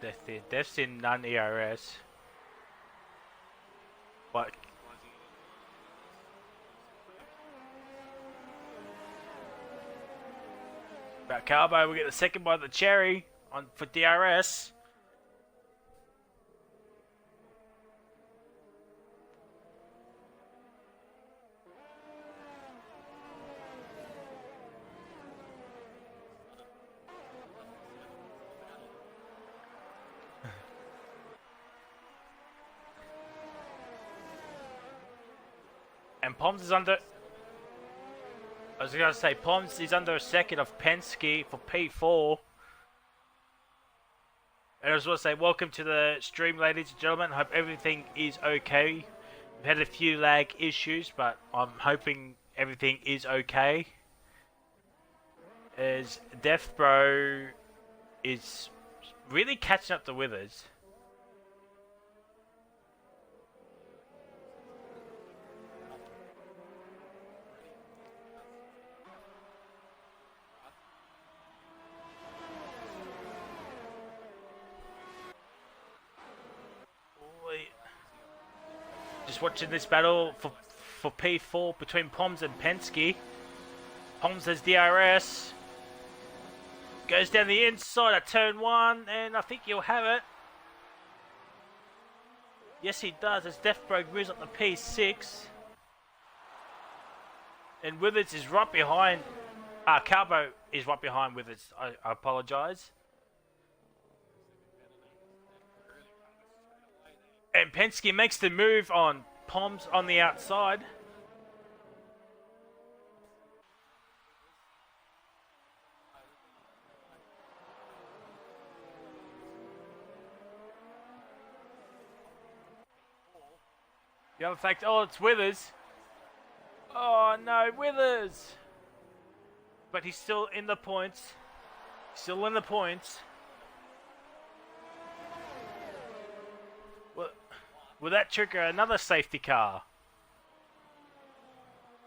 Death in? Death's in non-ERS. What? About Carbo, we get the second by the cherry on for DRS. And Poms is under... I was going to say, Poms is under a second of Penske for P4. And I was going to say, welcome to the stream, ladies and gentlemen. Hope everything is okay. We've had a few lag issues, but I'm hoping everything is okay. As Death Bro is really catching up to Withers. Just watching this battle for P4 between Poms and Penske. Poms has DRS. Goes down the inside of turn 1, and I think he'll have it. Yes, he does, as Deathbroke moves up the P6. And Withers is right behind. Carbo is right behind Withers. I apologise. And Penske makes the move on Poms on the outside. The other fact, oh, it's Withers. Oh no, Withers! But he's still in the points. Still in the points. Will that trigger another safety car?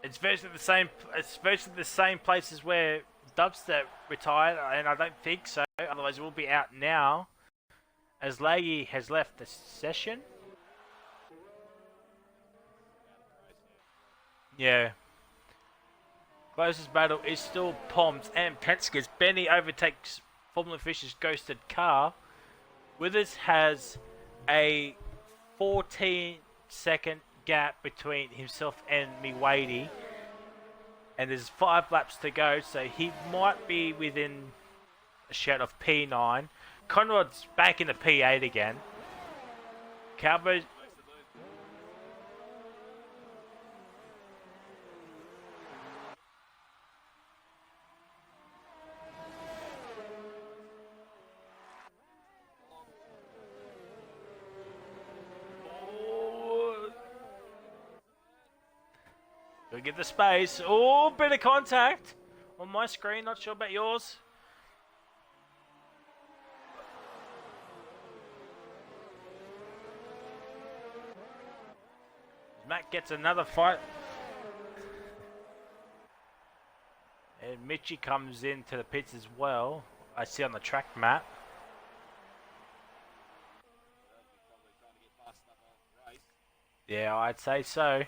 It's virtually the same. It's virtually the same places where Dubstep retired, and I don't think so. Otherwise, we'll be out now, as Laggy has left the session. Yeah. Closest battle is still Poms and Penske's. Benny overtakes Formula Fish's ghosted car. Withers has a 14-second gap between himself and Miwadi, and there's 5 laps to go, so he might be within a shout of P9. Conrod's back in the P8 again. Cowboys. We'll get the space. Oh, bit of contact on my screen. Not sure about yours. Matt gets another fight. And Mitchie comes into the pits as well. I see on the track map. Yeah, I'd say so.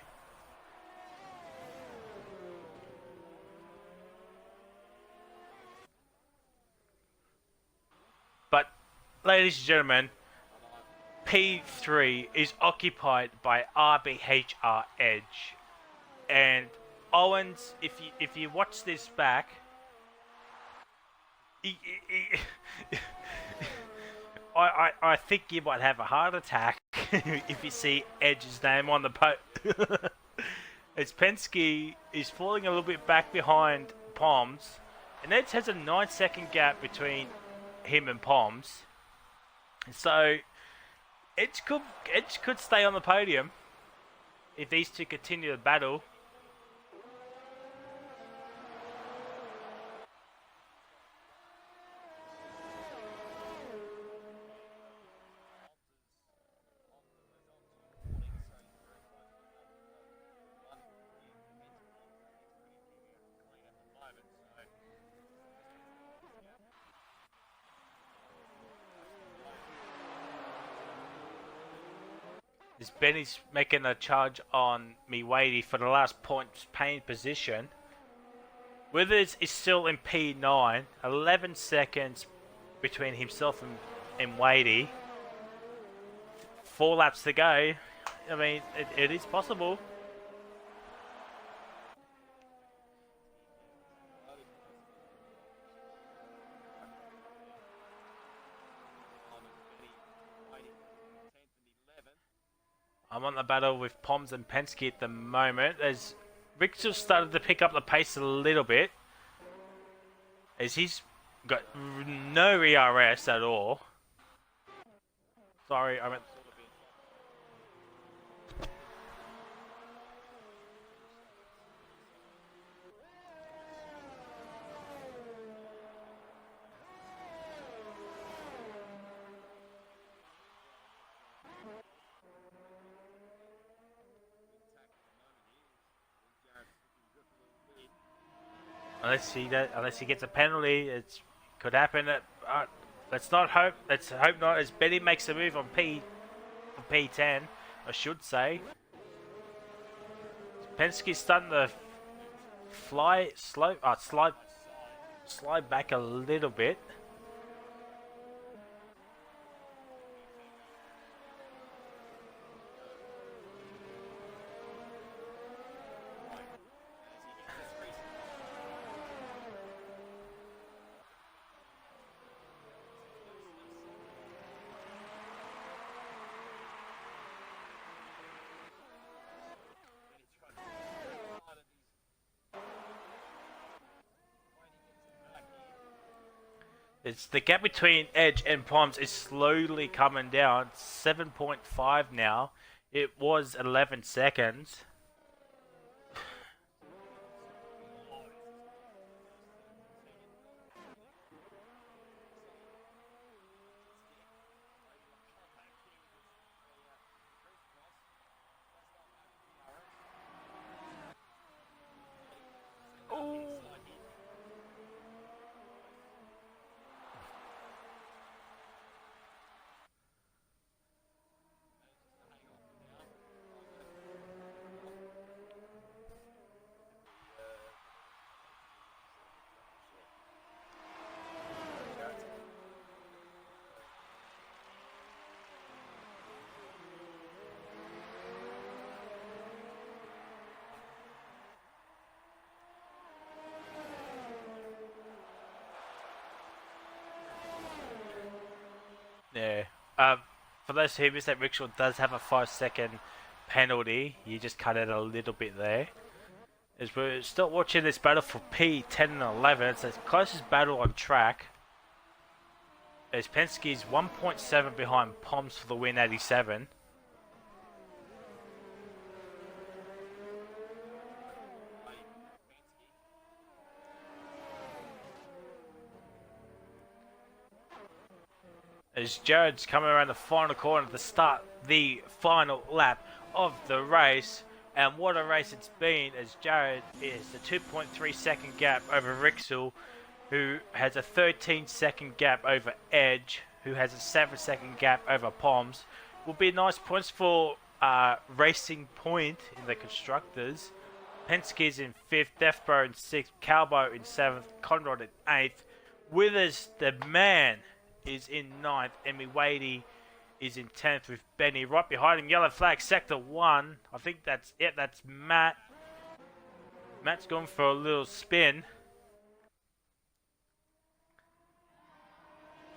But, ladies and gentlemen, P3 is occupied by RBHR Edge, and Owens. If you watch this back, I think you might have a heart attack if you see Edge's name on the as Penske is falling a little bit back behind Poms, and Edge has a 9-second gap between him and Poms, so Edge could stay on the podium if these two continue the battle. As Benny's making a charge on Miwadi for the last points paying position. Withers is still in P9, 11 seconds between himself and Wadey. 4 laps to go. I mean, it is possible. I'm on the battle with Poms and Penske at the moment, as Richter started to pick up the pace a little bit, as he's got no ERS at all. Sorry, I meant... Unless he gets a penalty, it could happen. Let's hope not. As Betty makes a move on P10, I should say. Penske's starting to slide back a little bit. It's the gap between Edge and Poms is slowly coming down. 7.5 now. It was 11 seconds. Yeah. For those who missed that, Rickshaw does have a 5-second penalty. You just cut it a little bit there. As we're still watching this battle for P10 and 11, it's the closest battle on track. As Penske's 1.7 behind Poms for the win, 87. As Jared's coming around the final corner to start the final lap of the race. And what a race it's been, as Jared is the 2.3 second gap over Rixel, who has a 13-second gap over Edge, who has a 7-second gap over Poms. Will be nice points for Racing Point in the Constructors. Penske's in 5th, Deathbro in 6th, Calbo in 7th, Conrad in 8th. Withers, the man, is in 9th, and Miwadi is in 10th with Benny right behind him. Yellow flag, sector 1. I think that's it. That's Matt. Matt's gone for a little spin.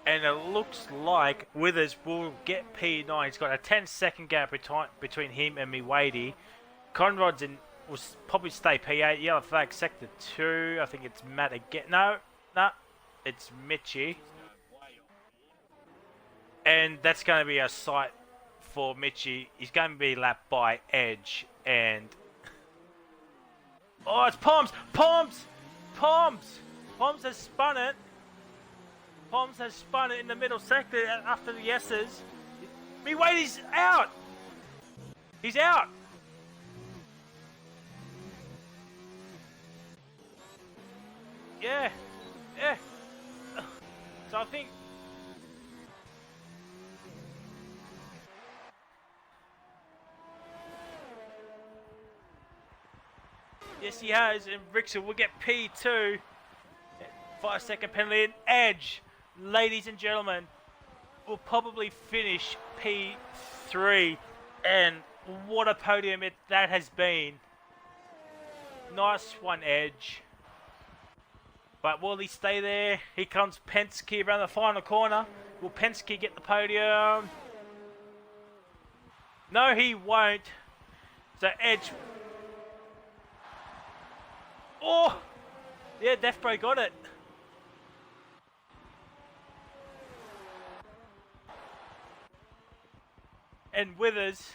And it looks like Withers will get P9. He's got a 10-second gap between him and Miwadi. Conrad's will probably stay P8. Yellow flag, sector 2. I think it's Matt again. No, it's Mitchie. And that's going to be a sight for Mitchie. He's going to be lapped by Edge and... Oh, it's Poms! Poms! Poms! Poms has spun it. Poms has spun it in the middle sector after the yeses. Miwadi's out! He's out! Yeah. So I think... Yes, he has, and Rickson will get P2. 5-second penalty, and Edge, ladies and gentlemen, will probably finish P3. And what a podium that has been. Nice one, Edge. But will he stay there? Here comes Penske around the final corner. Will Penske get the podium? No, he won't. So Edge. Oh! Yeah, Death Bro got it. And Withers.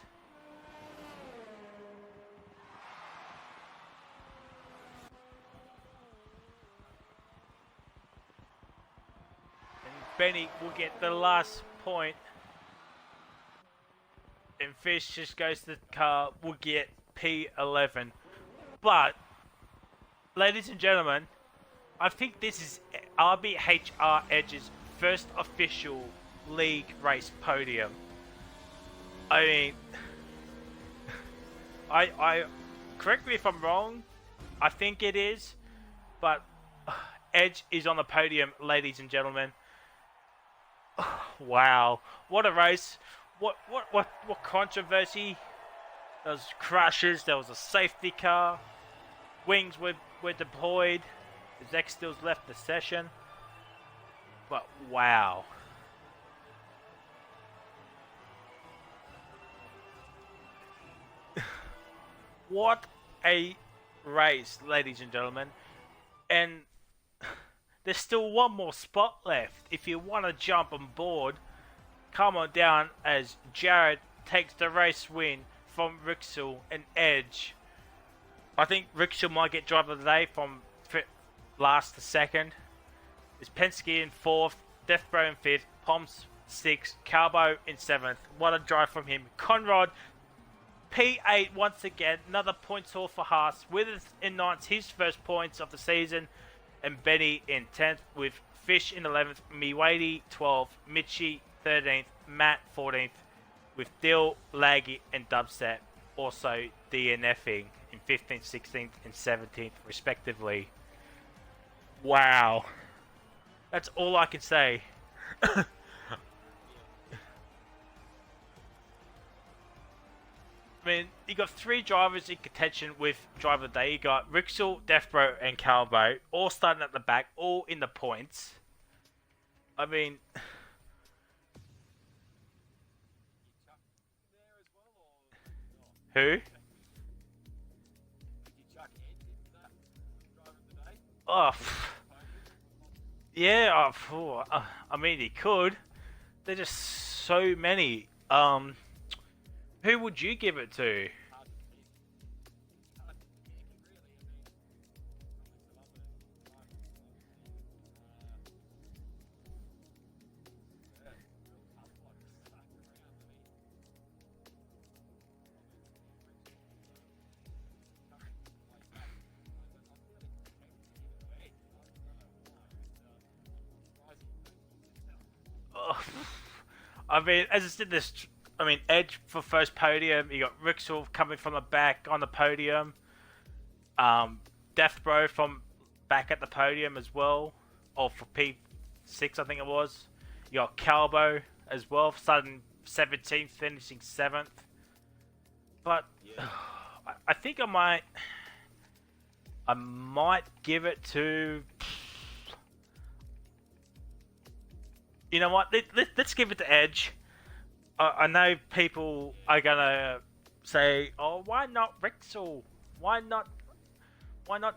And Benny will get the last point. And Fish just goes to the car, will get P11. But, ladies and gentlemen, I think this is RBHR Edge's first official league race podium. I mean, I correct me if I'm wrong, I think it is, but Edge is on the podium, ladies and gentlemen. Wow, what a race. What controversy. There was crashes, there was a safety car, wings were deployed, Zach Stills left the session, but wow. What a race, ladies and gentlemen. And there's still one more spot left. If you want to jump on board, come on down as Jared takes the race win from Rixel and Edge. I think Rixel might get driver of the day from last to second. There's Penske in fourth, Death Bro in fifth, Poms sixth, Calbo in seventh. What a drive from him. Conrad P8 once again, another points haul for Haas. Withers in 9th, his first points of the season. And Benny in 10th with Fish in 11th, Miwadi 12th, Mitchie 13th, Matt 14th with Dill, Laggy and Dubstep also DNFing in 15th, 16th and 17th respectively. Wow. That's all I can say. I mean, you got 3 drivers in contention with driver of the day. You got Rixel, Deathbro, and Calbo, all starting at the back, all in the points. I mean, who? Oh, yeah. I mean, he could. There's just so many. Who would you give it to? I mean, as I said, Edge for first podium. You got Rixel coming from the back on the podium. Death Bro from back at the podium as well. Or for P6, I think it was. You got Calbo as well, starting 17th, finishing 7th. But yeah. I think I might give it to... You know what? Let's give it to Edge. I know people are gonna say, "Oh, why not Rixel? Why not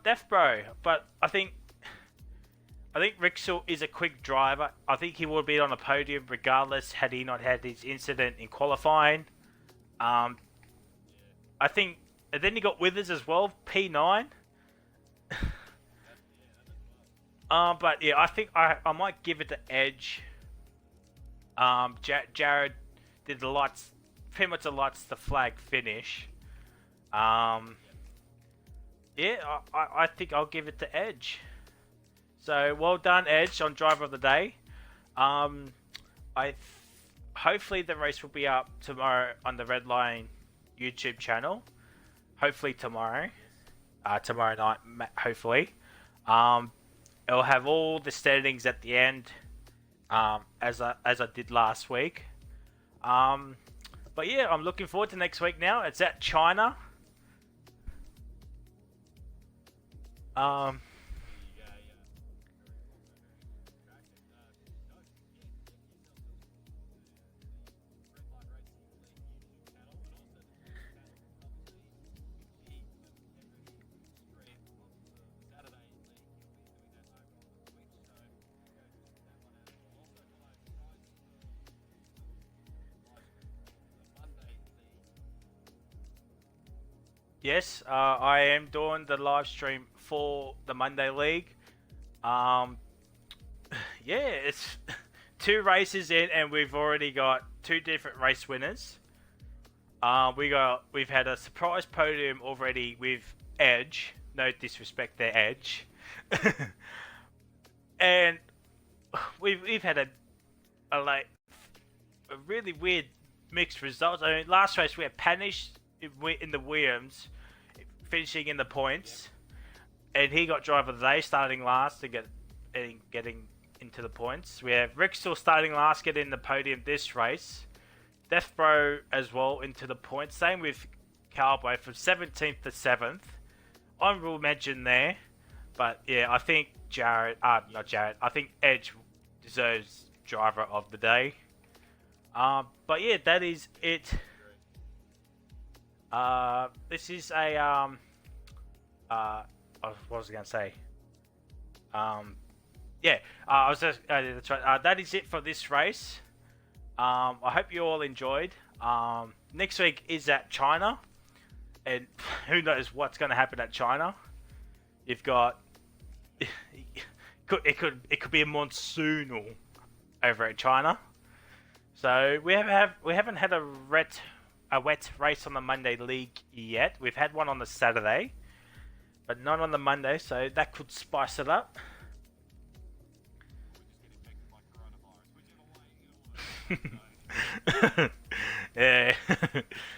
Death Bro?" But I think Rixel is a quick driver. I think he would be on the podium regardless had he not had his incident in qualifying. I think, and then you got Withers as well, P9. But yeah, I think I might give it to Edge. Jared did the lights, pretty much the lights the flag finish. Yeah, I think I'll give it to Edge. So well done, Edge, on driver of the day. Hopefully the race will be up tomorrow on the Redline YouTube channel. Hopefully tomorrow. tomorrow night, hopefully. It'll have all the standings at the end, as I did last week. But yeah, I'm looking forward to next week now. It's at China. Yes, I am doing the live stream for the Monday League. Yeah, it's 2 races in, and we've already got 2 different race winners. We've had a surprise podium already with Edge. No disrespect there, Edge. And we've had a really weird mixed results. I mean, last race we had Panish in the Williams, finishing in the points, and he got driver of the day, starting last and getting into the points. We have Rick still starting last, getting the podium this race. Deathbro as well into the points. Same with Cowboy from 17th to 7th. Honorable mention there, but yeah, I think I think Edge deserves driver of the day. But yeah, that is it. This is a what was I going to say? Yeah, I was just that's right. That is it for this race. I hope you all enjoyed. Next week is at China, and who knows what's going to happen at China. You've got it could be a monsoonal over at China. So we haven't had a wet race on the Monday League yet. We've had one on the Saturday, but not on the Monday, so that could spice it up. Yeah,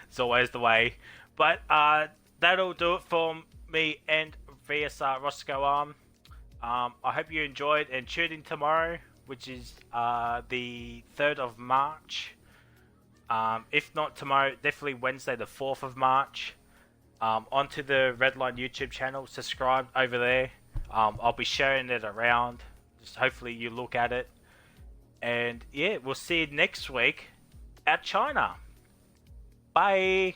it's always the way. But that'll do it for me and VSRROSSCOARM. I hope you enjoyed, and tune in tomorrow, which is the 3rd of March. If not tomorrow, definitely Wednesday the 4th of March. Onto the Redline YouTube channel, subscribe over there. I'll be sharing it around. Just hopefully you look at it. And yeah, we'll see you next week at China. Bye.